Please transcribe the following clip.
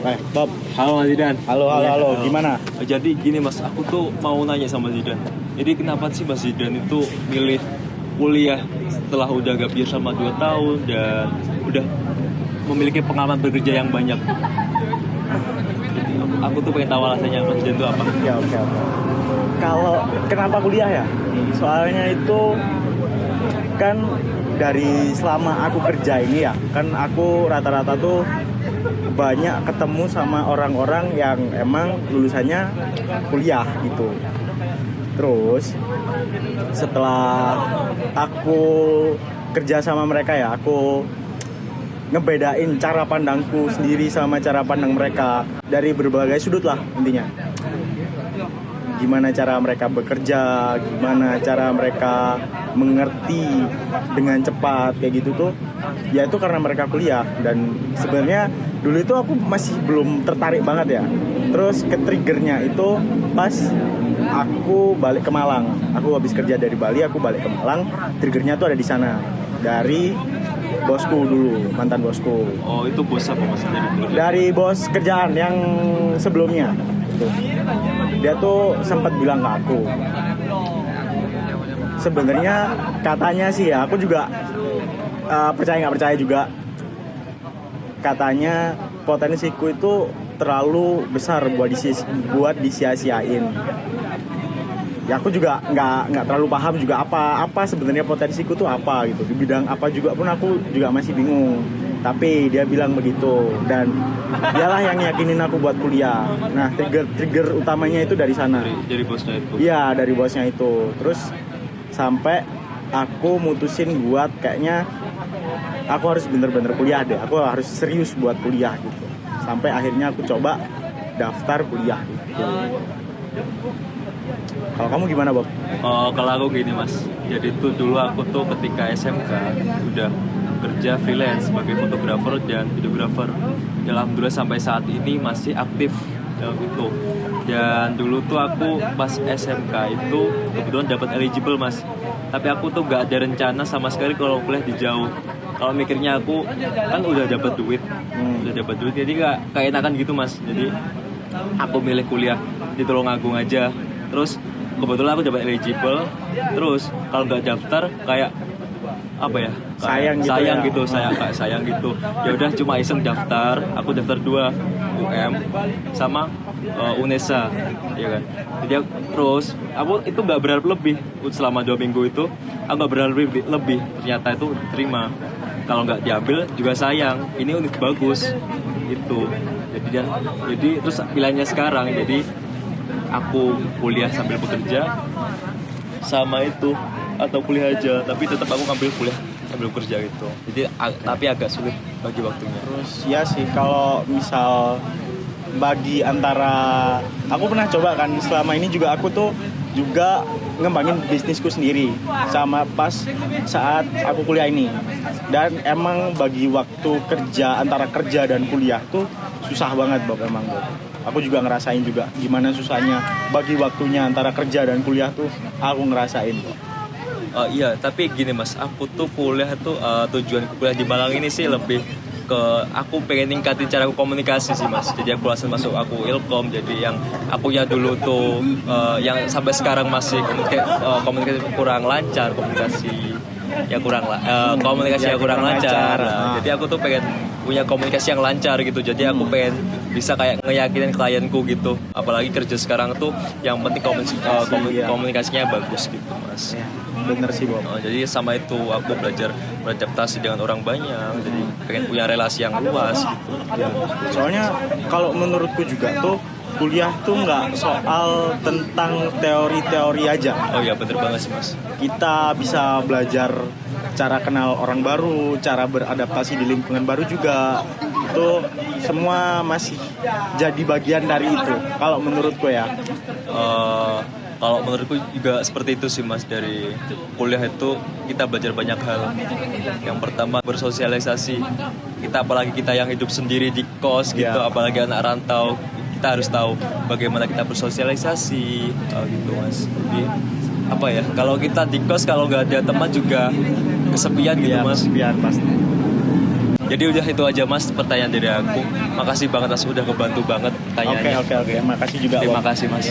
Bob. Halo Mas Zidan. Halo. Gimana? Jadi gini Mas, aku tuh mau nanya sama Zidan. Jadi kenapa sih Mas Zidan itu milih kuliah setelah udah gap year sama 2 tahun dan udah memiliki pengalaman bekerja yang banyak? Aku tuh pengen tahu alasannya Mas Zidan itu apa? Ya, oke. Kalau kenapa kuliah ya? Soalnya itu kan dari selama aku kerja ini ya, kan aku rata-rata tuh banyak ketemu sama orang-orang yang emang lulusannya kuliah gitu. Terus setelah aku kerja sama mereka ya, aku ngebedain cara pandangku sendiri sama cara pandang mereka dari berbagai sudut lah intinya. Gimana cara mereka bekerja, gimana cara mereka mengerti dengan cepat kayak gitu tuh. Ya itu karena mereka kuliah. Dan sebenarnya dulu itu aku masih belum tertarik banget ya. Terus ke-triggernya itu pas aku balik ke Malang. Aku habis kerja dari Bali, aku balik ke Malang. Triggernya tuh ada di sana. Dari bosku dulu, mantan bosku. Oh, itu bos apa Mas? Dari bos kerjaan yang sebelumnya gitu. Dia tuh sempat bilang ke aku, sebenarnya katanya sih ya, aku juga percaya nggak percaya juga, katanya potensiku itu terlalu besar buat disia-siain. Ya aku juga nggak terlalu paham juga apa sebenarnya potensiku tuh apa gitu, di bidang apa juga pun aku juga masih bingung. Tapi dia bilang begitu dan dialah yang yakinin aku buat kuliah. Nah, trigger utamanya itu dari sana. Dari bosnya itu. Iya, dari bosnya itu. Terus sampai aku mutusin buat kayaknya aku harus bener-bener kuliah deh. Aku harus serius buat kuliah gitu. Sampai akhirnya aku coba daftar kuliah gitu. Kalau kamu gimana, Bob? Kalau aku gini Mas, jadi tuh dulu aku tuh ketika SMK udah kerja freelance sebagai fotografer dan videografer. Alhamdulillah sampai saat ini masih aktif dalam itu. Dan dulu tuh aku pas SMK itu kebetulan dapat eligible Mas. Tapi aku tuh gak ada rencana sama sekali kalau kuliah di jauh. Kalau mikirnya aku kan udah dapat duit, jadi gak enakan gitu Mas. Jadi aku milih kuliah di Tulungagung aja. Terus kebetulan aku dapat eligible. Terus kalau nggak daftar kayak apa ya? Sayang gitu. Ya udah cuma iseng daftar. Aku daftar 2 UM sama UNESA, ya kan. Jadi terus aku itu nggak berharap lebih selama 2 minggu itu. Aku nggak berharap lebih. Ternyata itu terima. Kalau nggak diambil juga sayang. Ini univ bagus gitu. Jadi terus pilihannya sekarang. Jadi aku kuliah sambil bekerja sama itu atau kuliah aja, tapi tetap aku ngambil kuliah sambil kerja gitu. Jadi tapi agak sulit bagi waktunya. Terus ya sih kalau misal bagi antara, aku pernah coba kan selama ini juga aku tuh juga ngembangin bisnisku sendiri sama pas saat aku kuliah ini. Dan emang bagi waktu kerja antara kerja dan kuliah tuh susah banget Bob, emang Bob. Aku juga ngerasain juga gimana susahnya bagi waktunya antara kerja dan kuliah tuh aku ngerasain Bob. Iya, tapi gini Mas, aku tuh kuliah tuh tujuan kuliah di Malang ini sih lebih ke aku pengen ningkatin cara aku komunikasi sih Mas. Jadi aku langsung masuk aku Ilkom. Jadi yang akunya dulu tuh yang sampai sekarang masih komunikasi kurang lancar, komunikasi yang kurang lancar. Nah, jadi aku tuh pengen punya komunikasi yang lancar gitu. Jadi aku pengen bisa kayak ngeyakinin klienku gitu. Apalagi kerja sekarang tuh yang penting komunikasinya bagus gitu Mas. Bener sih Bob. Jadi sama itu aku belajar beradaptasi dengan orang banyak. Jadi pengen punya relasi yang luas gitu. Ya, soalnya kalau menurutku juga tuh kuliah tuh nggak soal tentang teori-teori aja. Oh iya bener banget sih Mas. Kita bisa belajar cara kenal orang baru, cara beradaptasi di lingkungan baru juga. Itu semua masih jadi bagian dari itu. Kalau menurutku ya. Kalau menurutku juga seperti itu sih Mas. Dari kuliah itu kita belajar banyak hal. Yang pertama bersosialisasi. Apalagi kita yang hidup sendiri di kos gitu, apalagi anak rantau, kita harus tahu bagaimana kita bersosialisasi gitu Mas. Jadi apa ya, kalau kita di kos kalau nggak ada teman juga kesepian gitu Mas. Kesepian pasti. Jadi udah itu aja mas pertanyaan dari aku. Makasih banget mas udah kebantu banget pertanyaannya. Oke. Makasih juga. Terima Om. kasih mas.